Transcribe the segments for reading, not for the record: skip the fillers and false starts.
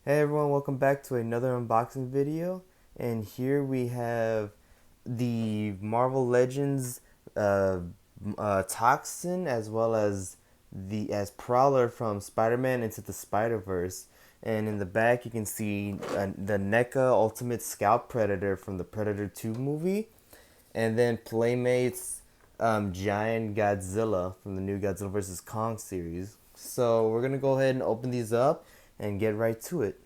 Hey everyone, welcome back to another unboxing video. And here we have the Marvel Legends uh, Toxin, as well as the as Prowler from Spider-Man Into the Spider-Verse. And in the back you can see the NECA Ultimate Scout Predator from the Predator 2 movie. And then Playmates Giant Godzilla from the new Godzilla vs. Kong series. So we're gonna go ahead and open these up and get right to it.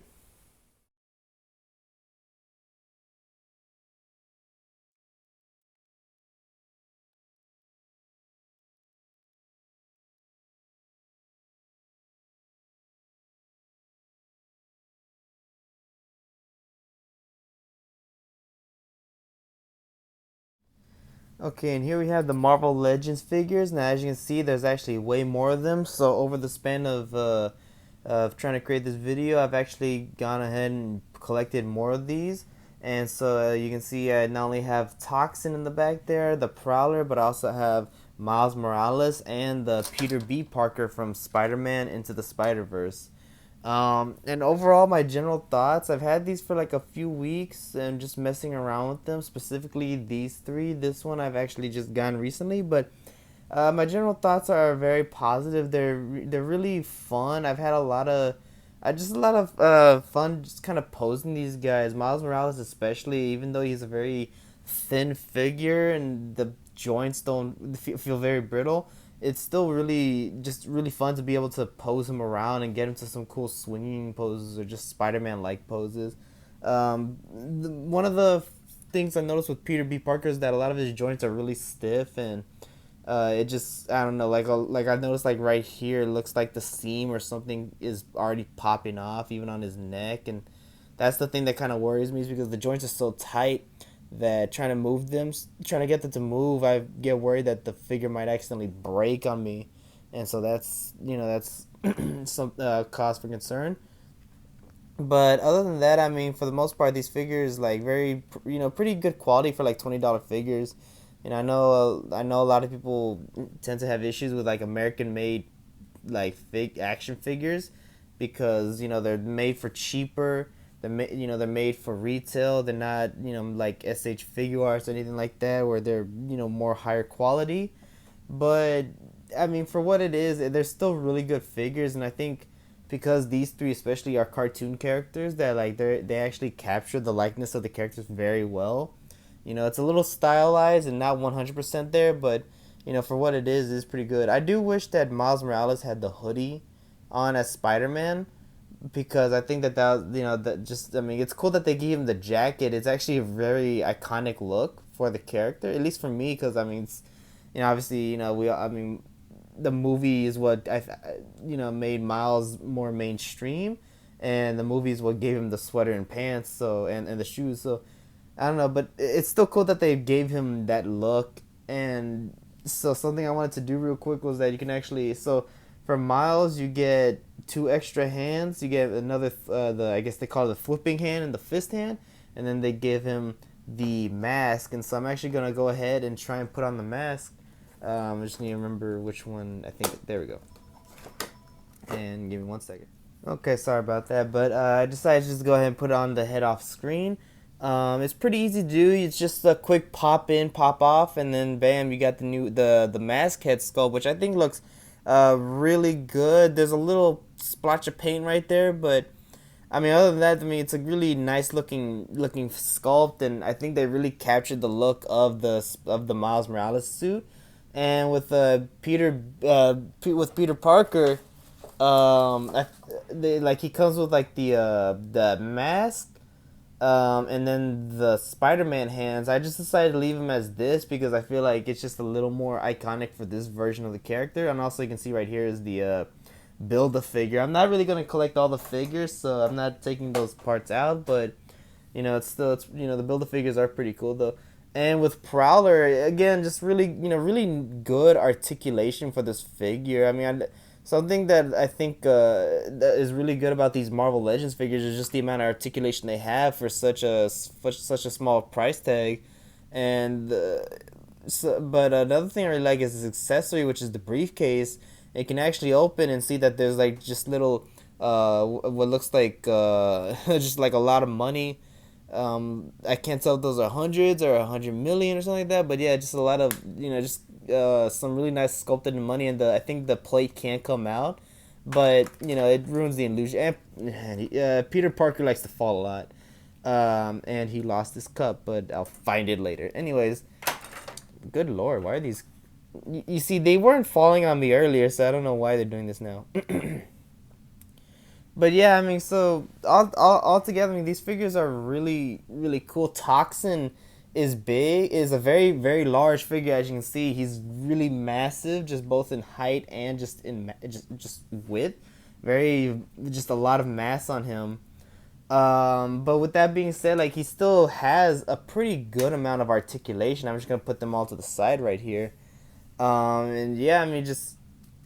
Okay, and here we have the Marvel Legends figures. Now, as you can see, there's actually way more of them. So, over the span of trying to create this video, I've actually gone ahead and collected more of these. And so, you can see I not only have Toxin in the back there, the Prowler, but I also have Miles Morales and the Peter B. Parker from Spider-Man Into the Spider-Verse. And overall, my general thoughts, I've had these for like a few weeks and just messing around with them, specifically these three. This one I've actually just gotten recently, but my general thoughts are very positive. They're really fun. I've had a lot of just a lot of fun just kind of posing these guys. Miles Morales especially, even though he's a very thin figure and the joints don't feel very brittle, it's still really fun to be able to pose him around and get him to some cool swinging poses or just Spider-Man like poses. One of the things I noticed with Peter B. Parker is that a lot of his joints are really stiff, and it just, I don't know, like I noticed like right here it looks like the seam or something is already popping off even on his neck. And that's the thing that kind of worries me, is because the joints are so tight that trying to get them to move, I get worried that the figure might accidentally break on me. And so that's some cause for concern. But other than that, I mean, for the most part, these figures like very, pretty good quality for like $20 figures. And I know a lot of people tend to have issues with like American made like fake action figures, because they're made for cheaper. They're made for retail. They're not like SH Figure Arts or anything like that, where they're more higher quality. But I mean, for what it is, they're still really good figures. And I think because these three especially are cartoon characters, that like they actually capture the likeness of the characters very well. It's a little stylized and not 100% there, but for what it is pretty good. I do wish that Miles Morales had the hoodie on as Spider-Man, because I think that just, I mean, it's cool that they gave him the jacket. It's actually a very iconic look for the character, at least for me, because I mean, it's, obviously, I mean, the movie is what made Miles more mainstream, and the movie is what gave him the sweater and pants, so and the shoes. So I don't know, but it's still cool that they gave him that look. And so something I wanted to do real quick was that you can actually, so for Miles you get two extra hands. You get another I guess they call it the flipping hand and the fist hand, and then they give him the mask. And so I'm actually gonna go ahead and try and put on the mask. I just need to remember which one. I think there we go. And give me 1 second. Okay, sorry about that, but I decided to just go ahead and put it on the head off screen. It's pretty easy to do. It's just a quick pop in, pop off, and then bam, you got the mask head sculpt, which I think looks really good. There's a little splotch of paint right there, but I mean, other than that, I mean, it's a really nice looking sculpt, and I think they really captured the look of the Miles Morales suit. And with with Peter Parker, like he comes with like the mask, and then the Spider-Man hands. I just decided to leave him as this because I feel like it's just a little more iconic for this version of the character. And also, you can see right here is the build a figure. I'm not really gonna collect all the figures, so I'm not taking those parts out. But it's the build a figures are pretty cool though. And with Prowler, again, just really good articulation for this figure. I mean, something that I think that is really good about these Marvel Legends figures is just the amount of articulation they have for such a small price tag. And but another thing I really like is this accessory, which is the briefcase. It can actually open and see that there's like just little what looks like just like a lot of money. I can't tell if those are hundreds or 100 million or something like that, but yeah, just a lot of just some really nice sculpted money, and I think the plate can't come out, but it ruins the illusion. And Peter Parker likes to fall a lot, and he lost his cup, but I'll find it later. Anyways, good lord, why are these? You see, they weren't falling on me earlier, so I don't know why they're doing this now. But yeah, I mean, so all together, I mean, these figures are really really cool. Toxin is a very very large figure, as you can see. He's really massive, just both in height and just in just width. Very just a lot of mass on him. But with that being said, like he still has a pretty good amount of articulation. I'm just gonna put them all to the side right here. And yeah, I mean, just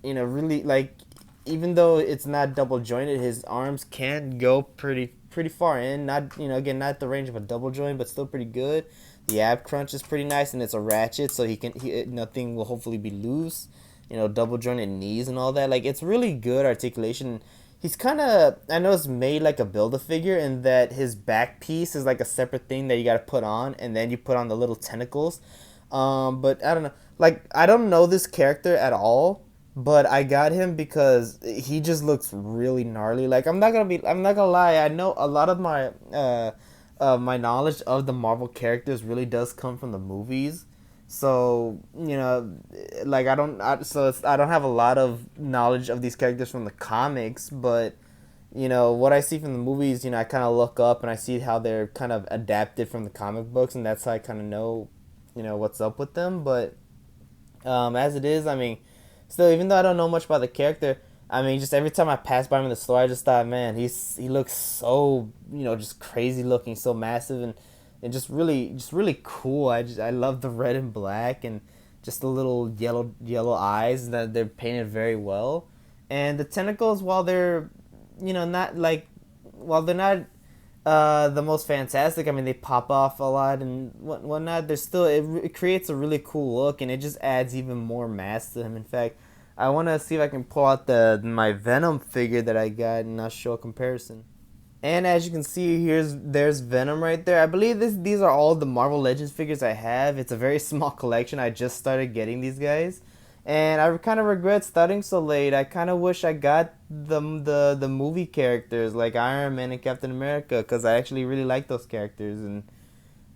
really like, even though it's not double jointed, his arms can go pretty far in. Not again, not the range of a double joint, but still pretty good. The ab crunch is pretty nice, and it's a ratchet, so nothing will hopefully be loose. Double jointed knees and all that. Like it's really good articulation. He's kind of, I know it's made like a Build-A-Figure in that his back piece is like a separate thing that you got to put on, and then you put on the little tentacles. But I don't know. Like I don't know this character at all, but I got him because he just looks really gnarly. Like I'm not gonna lie. I know a lot of my knowledge of the Marvel characters really does come from the movies. So like I don't have a lot of knowledge of these characters from the comics, but what I see from the movies, I kind of look up and I see how they're kind of adapted from the comic books, and that's how I kind of know what's up with them. But as it is, I mean, still, even though I don't know much about the character, I mean, just every time I pass by him in the store, I just thought, man, he looks so just crazy looking, so massive, and just really cool. I love the red and black, and just the little yellow eyes that they're painted very well, and the tentacles, while they're not like, while they're not the most fantastic. I mean, they pop off a lot and whatnot. There's still, it creates a really cool look, and it just adds even more mass to him. In fact, I want to see if I can pull out my Venom figure that I got, and I'll show a comparison. And as you can see, there's Venom right there. I believe these are all the Marvel Legends figures I have. It's a very small collection. I just started getting these guys, and I kind of regret starting so late. I kind of wish I got the movie characters like Iron Man and Captain America, because I actually really like those characters, and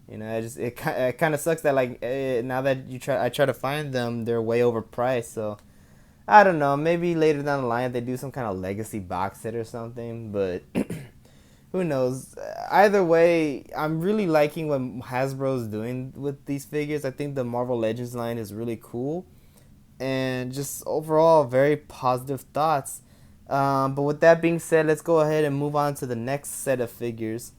it kind of sucks that like now that I try to find them, they're way overpriced. So I don't know. Maybe later down the line they do some kind of legacy box set or something, but. Who knows? Either way, I'm really liking what Hasbro's doing with these figures. I think the Marvel Legends line is really cool, and just overall, very positive thoughts. But with that being said, let's go ahead and move on to the next set of figures.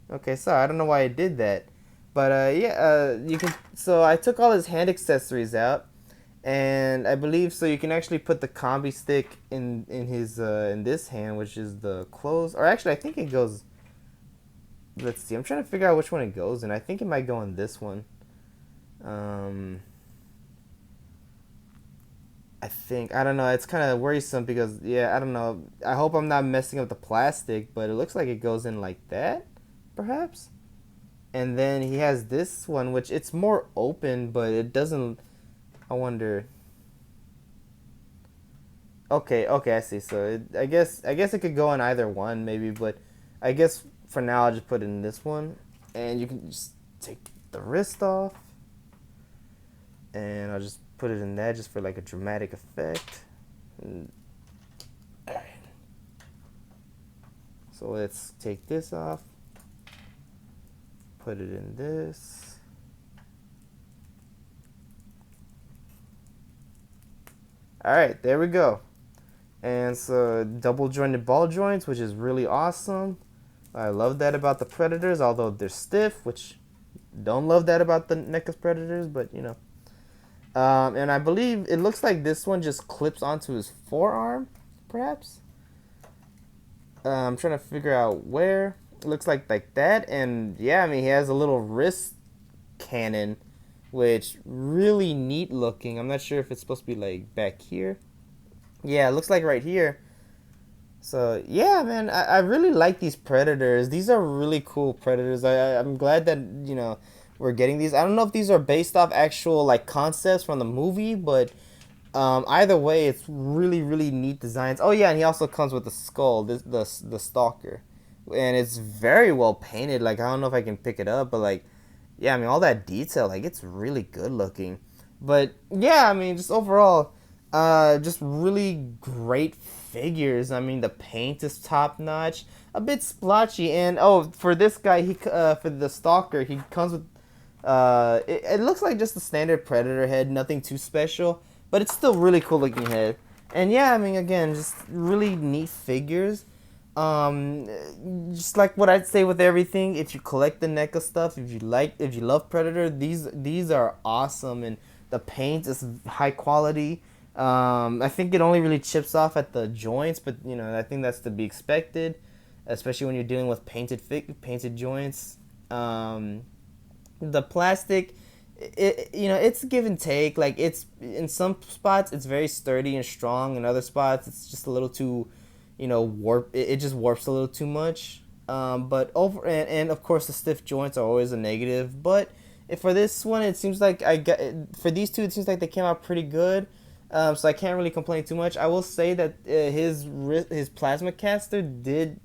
Okay, sorry, I don't know why I did that, but yeah, you can. So I took all his hand accessories out, and I believe so you can actually put the combi stick in his in this hand, which is the close. Or actually, I think it goes. Let's see. I'm trying to figure out which one it goes in. I think it might go in this one. Um, I think, I don't know. It's kind of worrisome because yeah, I don't know. I hope I'm not messing up the plastic, but it looks like it goes in like that, perhaps. And then he has this one, which it's more open, but it doesn't. I wonder. Okay, I see. So I guess it could go in either one, maybe, but I guess for now I'll just put it in this one, and you can just take the wrist off, and I'll just put it in that just for like a dramatic effect. And, all right. So let's take this off, put it in this. All right, there we go. And so double jointed ball joints, which is really awesome. I love that about the Predators, although they're stiff, which don't love that about the Neca Predators, but and I believe it looks like this one just clips onto his forearm, perhaps. I'm trying to figure out where. It looks like that, and yeah, I mean he has a little wrist cannon, which really neat looking. I'm not sure if it's supposed to be like back here. Yeah, it looks like right here. So yeah, man, I really like these predators. These are really cool predators. I'm glad that we're getting these. I don't know if these are based off actual like concepts from the movie, but either way, it's really neat designs. Oh yeah, and he also comes with the skull, the stalker, and it's very well painted. Like I don't know if I can pick it up, but like yeah, I mean all that detail, like it's really good looking. But yeah, I mean just overall, just really great figures. I mean the paint is top notch, a bit splotchy, and oh for this guy for the stalker he comes with it looks like just a standard predator head, nothing too special, but it's still really cool looking head. And yeah, I mean again just really neat figures. Um, just like what I'd say with everything, if you collect the NECA stuff, if you love Predator, these are awesome, and the paint is high quality. I think it only really chips off at the joints, but I think that's to be expected, especially when you're dealing with painted joints. The plastic, it's give and take. Like it's in some spots it's very sturdy and strong, in other spots it's just a little too warp. It just warps a little too much. But and of course the stiff joints are always a negative. But if for this one, it seems like for these two, it seems like they came out pretty good. So I can't really complain too much. I will say that his plasma caster did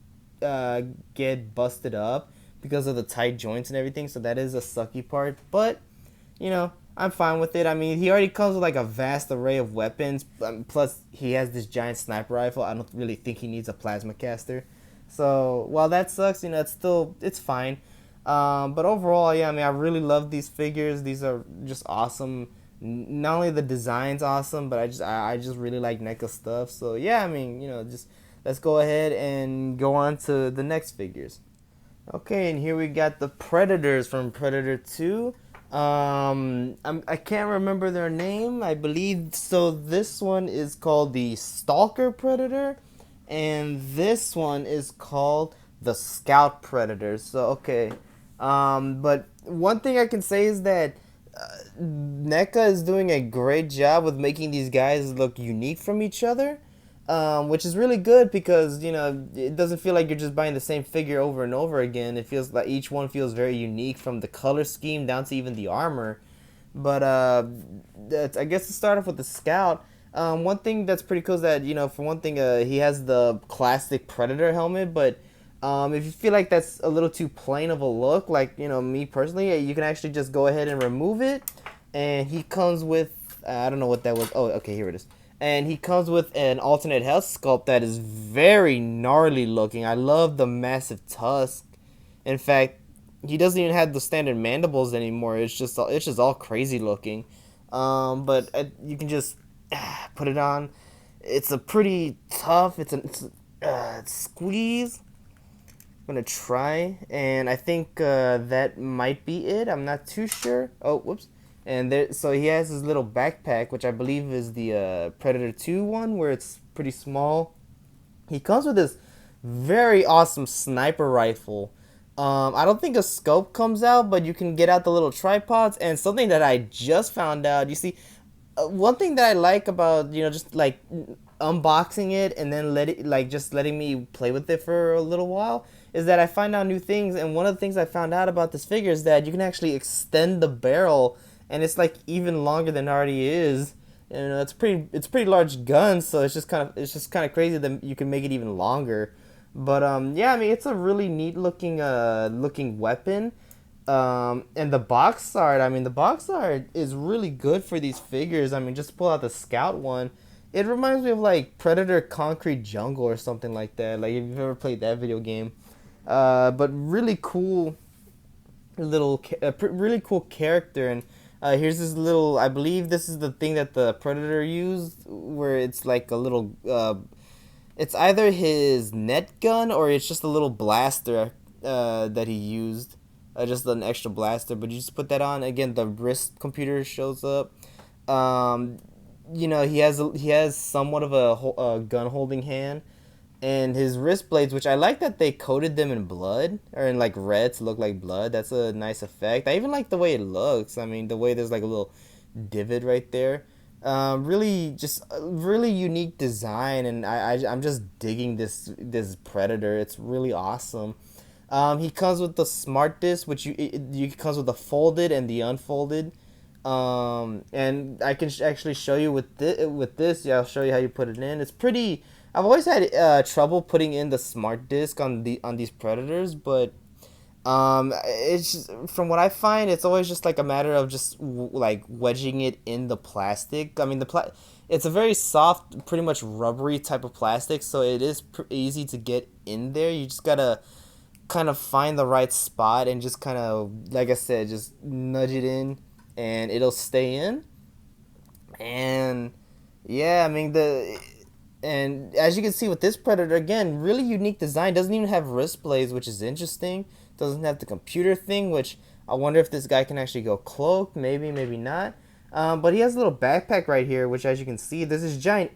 get busted up because of the tight joints and everything. So that is a sucky part. But I'm fine with it. I mean, he already comes with like a vast array of weapons. Plus, he has this giant sniper rifle. I don't really think he needs a plasma caster. So while that sucks, it's fine. But overall, yeah, I mean, I really love these figures. These are just awesome. Not only the design's awesome, but I just really like NECA stuff. So yeah, I mean, just let's go ahead and go on to the next figures. Okay, and here we got the Predators from Predator 2. I can't remember their name. I believe so. This one is called the Stalker Predator, and this one is called the Scout Predator. So okay, but one thing I can say is that NECA is doing a great job with making these guys look unique from each other, which is really good because it doesn't feel like you're just buying the same figure over and over again. It feels like each one feels very unique, from the color scheme down to even the armor. But I guess to start off with the Scout, one thing that's pretty cool is that for one thing, he has the classic Predator helmet, but if you feel like that's a little too plain of a look, like me personally, you can actually just go ahead and remove it, and he comes with I don't know what that was. Oh, okay, here it is. And he comes with an alternate health sculpt that is very gnarly looking. I love the massive tusk. In fact, he doesn't even have the standard mandibles anymore. It's just all crazy looking. But you can just put it on. It's a pretty tough. It's squeeze. I'm gonna try, and I think that might be it. I'm not too sure. Oh, whoops. And so he has his little backpack, which I believe is the Predator 2 one, where it's pretty small. He comes with this very awesome sniper rifle. I don't think a scope comes out, but you can get out the little tripods. And something that I just found out, you see, one thing that I like about just like unboxing it and then letting me play with it for a little while is that I find out new things. And one of the things I found out about this figure is that you can actually extend the barrel, and it's like even longer than it already is. It's pretty large gun, so it's just kind of crazy that you can make it even longer. But yeah, I mean it's a really neat looking weapon. And the box art, I mean the box art is really good for these figures. I mean just pull out the Scout one. It reminds me of like Predator Concrete Jungle or something like that. Like if you've ever played that video game. But really cool really cool character. And here's this little, I believe this is the thing that the Predator used, where it's like a little, it's either his net gun or it's just a little blaster that he used, just an extra blaster. But you just put that on. Again, the wrist computer shows up. He has somewhat of a gun holding hand. And his wrist blades, which I like that they coated them in blood or in like red to look like blood. That's a nice effect. I even like the way it looks. I mean, the way there's like a little divot right there. Really, just a really unique design, and I'm just digging this Predator. It's really awesome. He comes with the smart disc, which you comes with the folded and the unfolded. And I can actually show you with this. Yeah, I'll show you how you put it in. It's pretty. I've always had trouble putting in the smart disc on these Predators, but it's just, from what I find, it's always just like a matter of just like wedging it in the plastic. I mean, it's a very soft, pretty much rubbery type of plastic, so it is easy to get in there. You just gotta kind of find the right spot and just kind of, like I said, just nudge it in, and it'll stay in. And yeah, I mean and as you can see with this Predator, again, really unique design. Doesn't even have wrist blades, which is interesting. Doesn't have the computer thing, which I wonder if this guy can actually go cloaked. Maybe, maybe not. But he has a little backpack right here, which, as you can see, there's this giant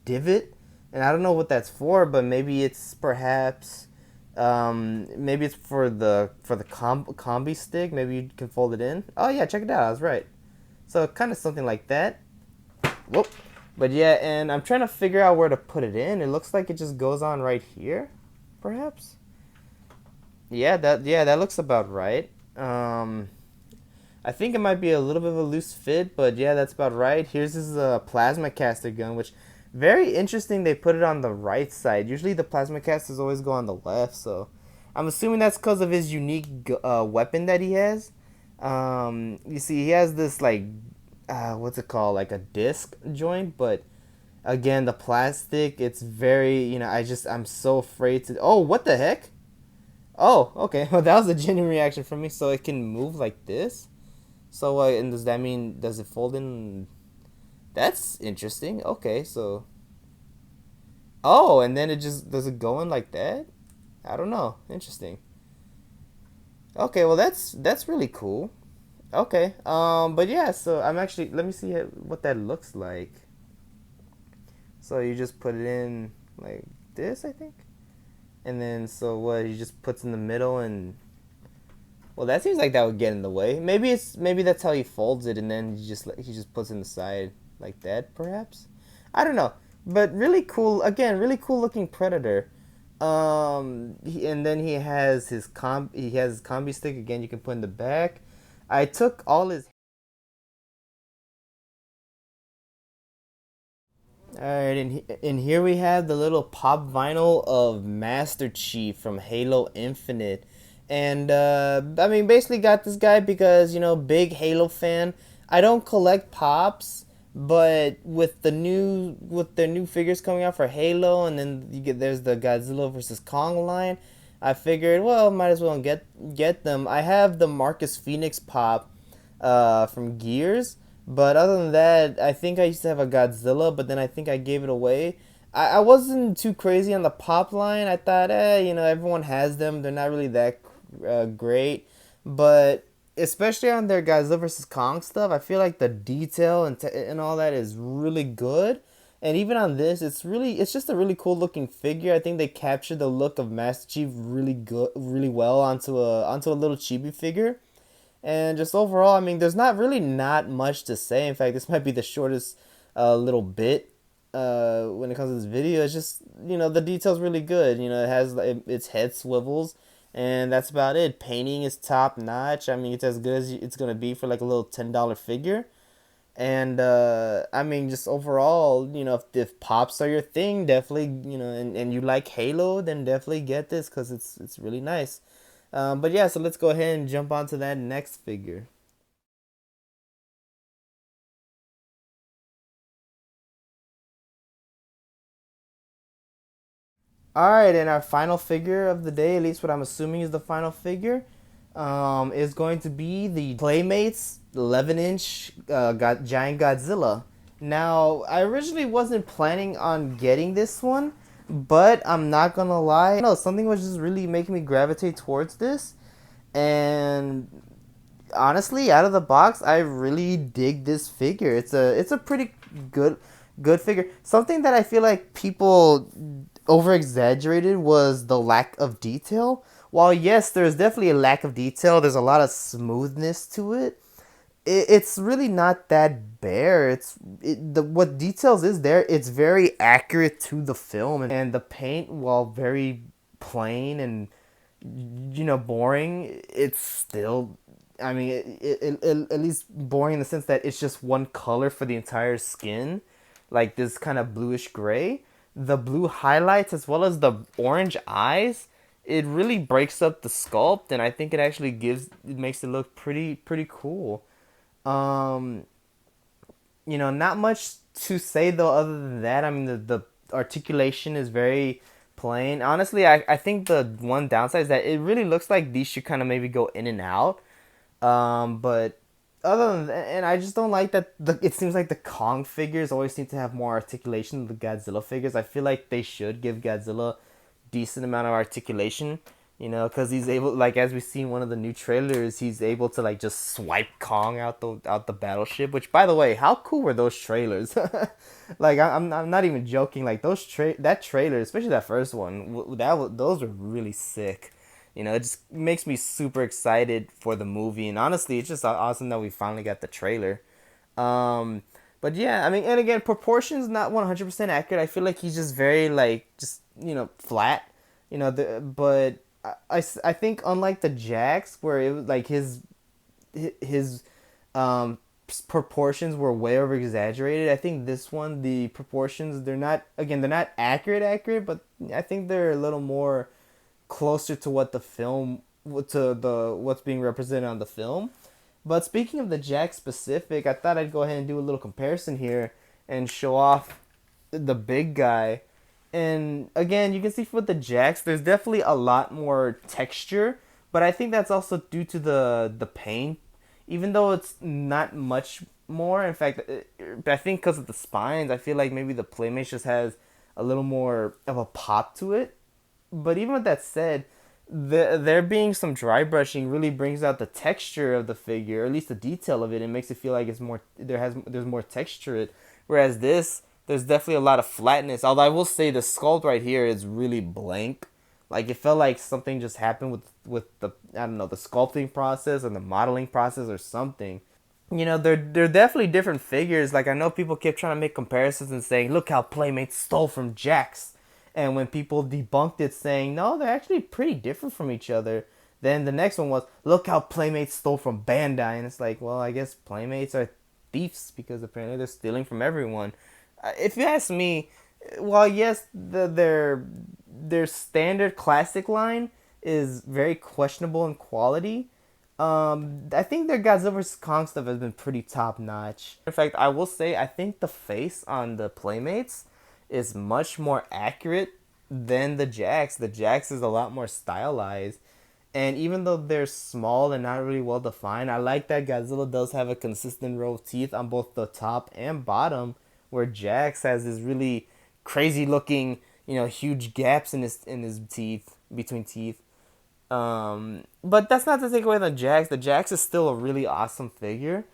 divot, and I don't know what that's for, but maybe it's perhaps, maybe it's for the combi stick. Maybe you can fold it in. Oh yeah, check it out. I was right. So kind of something like that. Whoop. But yeah, and I'm trying to figure out where to put it in. It looks like it just goes on right here, perhaps. Yeah, that looks about right. I think it might be a little bit of a loose fit, but yeah, that's about right. Here's his plasma caster gun, which very interesting. They put it on the right side. Usually the plasma casters always go on the left, so I'm assuming that's because of his unique weapon that he has. You see, he has this like what's it called, like a disc joint, but again, the plastic, it's very, I'm so afraid to. Oh, what the heck? Oh, okay. Well, that was a genuine reaction from me. So it can move like this. So and does that mean, does it fold in? That's interesting. Okay, so oh, and then it just, does it go in like that? I don't know. Interesting. Okay, well that's really cool. Okay. But yeah, so I'm actually, let me see what that looks like. So you just put it in like this, I think. And then so what, he just puts in the middle, and well, that seems like that would get in the way. Maybe that's how he folds it, and then he just puts it in the side like that, perhaps. I don't know. But really cool, again, really cool looking Predator. And then he has his combi stick, again, you can put in the back. I took all his. Alright, and here we have the little pop vinyl of Master Chief from Halo Infinite. And, I mean, basically got this guy because, big Halo fan. I don't collect pops, but with their new figures coming out for Halo, and then there's the Godzilla versus Kong line, I figured, well, might as well get them. I have the Marcus Phoenix pop, from Gears. But other than that, I think I used to have a Godzilla, but then I think I gave it away. I wasn't too crazy on the pop line. I thought, everyone has them. They're not really that great. But especially on their Godzilla vs. Kong stuff, I feel like the detail and all that is really good. And even on this, it's just a really cool looking figure. I think they captured the look of Master Chief really well onto a little chibi figure. And just overall, I mean, there's not much to say. In fact, this might be the shortest little bit when it comes to this video. It's just, the detail's really good. It has its head swivels, and that's about it. Painting is top notch. I mean, it's as good as it's gonna be for like a little $10 figure. And I mean, just overall, if pops are your thing, definitely, and you like Halo, then definitely get this because it's really nice. But yeah, so let's go ahead and jump on to that next figure. Alright, and our final figure of the day, at least what I'm assuming is the final figure, is going to be the Playmates 11-inch giant Godzilla. Now, I originally wasn't planning on getting this one, but I'm not gonna lie, no, something was just really making me gravitate towards this. And honestly, out of the box, I really dig this figure. It's a pretty good figure. Something that I feel like people over exaggerated was the lack of detail. While yes, there's definitely a lack of detail, there's a lot of smoothness to it. It's really not that bare. The what details is there. It's very accurate to the film, and the paint, while very plain and boring, it's still. I mean, at least boring in the sense that it's just one color for the entire skin, like this kind of bluish gray. The blue highlights as well as the orange eyes, it really breaks up the sculpt, and I think it makes it look pretty cool. Um, not much to say though other than that. I mean, the articulation is very plain. Honestly, I think the one downside is that it really looks like these should kind of maybe go in and out. But other than that, and I just don't like that it seems like the Kong figures always seem to have more articulation than the Godzilla figures. I feel like they should give Godzilla decent amount of articulation, because he's able, like as we see in one of the new trailers, he's able to like just swipe Kong out the battleship. Which, by the way, how cool were those trailers? Like I'm not even joking. Like that trailer, especially that first one, those were really sick. It just makes me super excited for the movie, and honestly, it's just awesome that we finally got the trailer. Um, but yeah, I mean, and again, proportions not 100% accurate. I feel like he's just very like just flat, but I think unlike the Jax where it was like his um proportions were way over exaggerated. I think this one, the proportions, they're not accurate, but I think they're a little more closer to what the film to the what's being represented on the film. But speaking of the Jack specific, I thought I'd go ahead and do a little comparison here and show off the big guy. And again, you can see with the Jacks, there's definitely a lot more texture, but I think that's also due to the paint. Even though it's not much more, in fact, I think because of the spines, I feel like maybe the Playmates just has a little more of a pop to it. But even with that said, there being some dry brushing really brings out the texture of the figure, or at least the detail of it, and makes it feel like there's more texture to it. Whereas this, there's definitely a lot of flatness. Although I will say the sculpt right here is really blank. Like it felt like something just happened with the, I don't know, the sculpting process or the modeling process or something. They're definitely different figures. Like I know people kept trying to make comparisons and saying, "Look how Playmates stole from Jax." And when people debunked it, saying, "No, they're actually pretty different from each other," then the next one was, "Look how Playmates stole from Bandai." And it's like, well, I guess Playmates are thieves because apparently they're stealing from everyone. If you ask me, well, yes, their standard classic line is very questionable in quality. I think their Godzilla vs Kong stuff has been pretty top notch. In fact, I will say I think the face on the Playmates is much more accurate than the Jax. The Jax is a lot more stylized. And even though they're small and not really well defined, I like that Godzilla does have a consistent row of teeth on both the top and bottom, where Jax has this really crazy looking, huge gaps in his teeth, between teeth. But that's not to take away the Jax. The Jax is still a really awesome figure,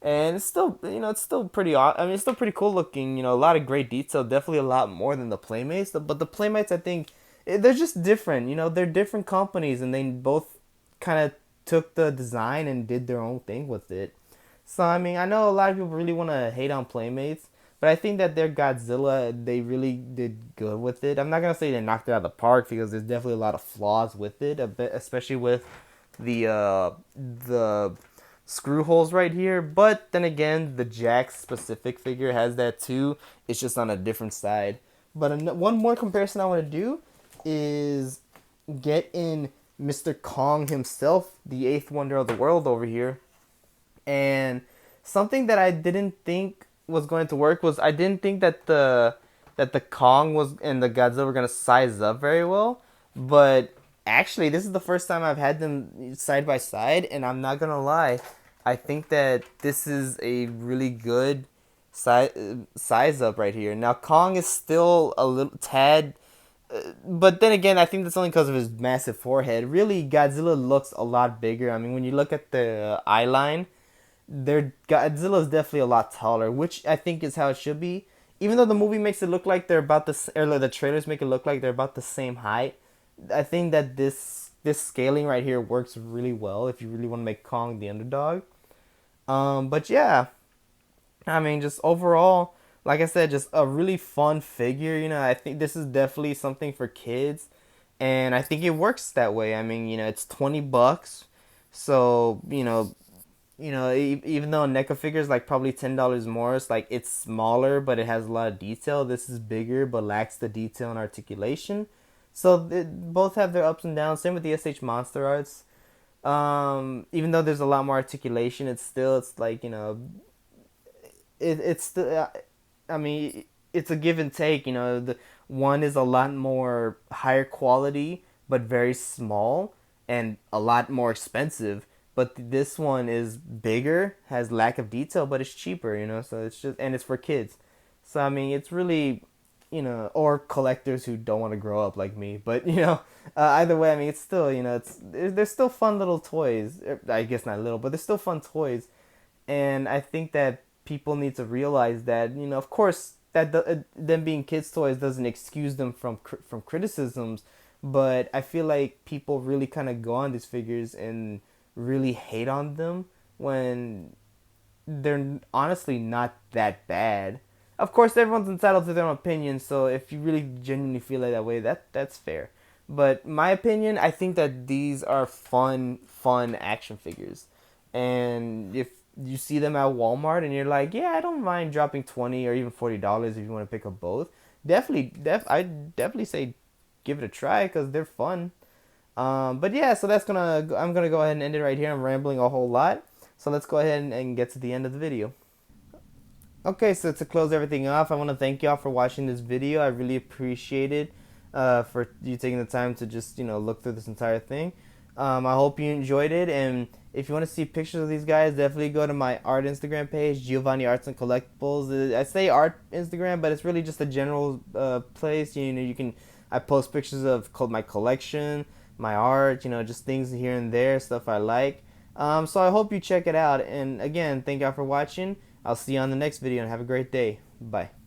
and it's still pretty. I mean, it's still pretty cool looking. A lot of great detail. Definitely a lot more than the Playmates. But the Playmates, I think, they're just different. They're different companies, and they both kind of took the design and did their own thing with it. So I mean, I know a lot of people really want to hate on Playmates, but I think that their Godzilla, they really did good with it. I'm not gonna say they knocked it out of the park because there's definitely a lot of flaws with it, a bit, especially with the screw holes right here. But then again, the Jax specific figure has that too. It's just on a different side. But one more comparison I want to do is get in Mr. Kong himself, the eighth wonder of the world over here. And something that I didn't think was going to work was I didn't think that the Kong was and the Godzilla were gonna size up very well, but actually this is the first time I've had them side by side, and I'm not gonna lie, I think that this is a really good size up right here. Now Kong is still a little tad, but then again, I think that's only because of his massive forehead. Really, Godzilla looks a lot bigger. I mean, when you look at the eye line, Godzilla is definitely a lot taller, which I think is how it should be. even though the movie makes it look like they're about or the trailers make it look like they're about the same height, I think that this scaling right here works really well if you really want to make Kong the underdog. But yeah, I mean, just overall, like I said, just a really fun figure. I think this is definitely something for kids, and I think it works that way. I mean, it's $20, so even though NECA figure is like probably $10 more, it's like it's smaller, but it has a lot of detail. This is bigger, but lacks the detail and articulation. So both have their ups and downs. Same with the SH Monster Arts. Even though there's a lot more articulation, it's like it's the I mean it's a give and take. The one is a lot more higher quality but very small and a lot more expensive. But this one is bigger, has lack of detail, but it's cheaper. So it's just, and it's for kids. So I mean, it's really, or collectors who don't want to grow up like me. But either way, I mean, it's still, they're still fun little toys. I guess not little, but they're still fun toys. And I think that people need to realize that, of course, that them being kids' toys doesn't excuse them from criticisms, but I feel like people really kind of go on these figures and really hate on them when they're honestly not that bad. Of course, everyone's entitled to their own opinion, so if you really genuinely feel like that way, that's fair. But my opinion, I think that these are fun action figures, and if you see them at Walmart and you're like, yeah, I don't mind dropping $20 or even $40 if you want to pick up both. I definitely say give it a try because they're fun. But yeah, so I'm gonna go ahead and end it right here. I'm rambling a whole lot, so let's go ahead and get to the end of the video. Okay, so to close everything off, I want to thank y'all for watching this video. I really appreciate it, for you taking the time to just look through this entire thing. I hope you enjoyed it, and if you want to see pictures of these guys, definitely go to my art Instagram page, Giovanni Arts and Collectibles. I say art Instagram, but it's really just a general place. I post pictures of my collection, my art, just things here and there, stuff I like. So I hope you check it out. And again, thank y'all for watching. I'll see you on the next video and have a great day. Bye.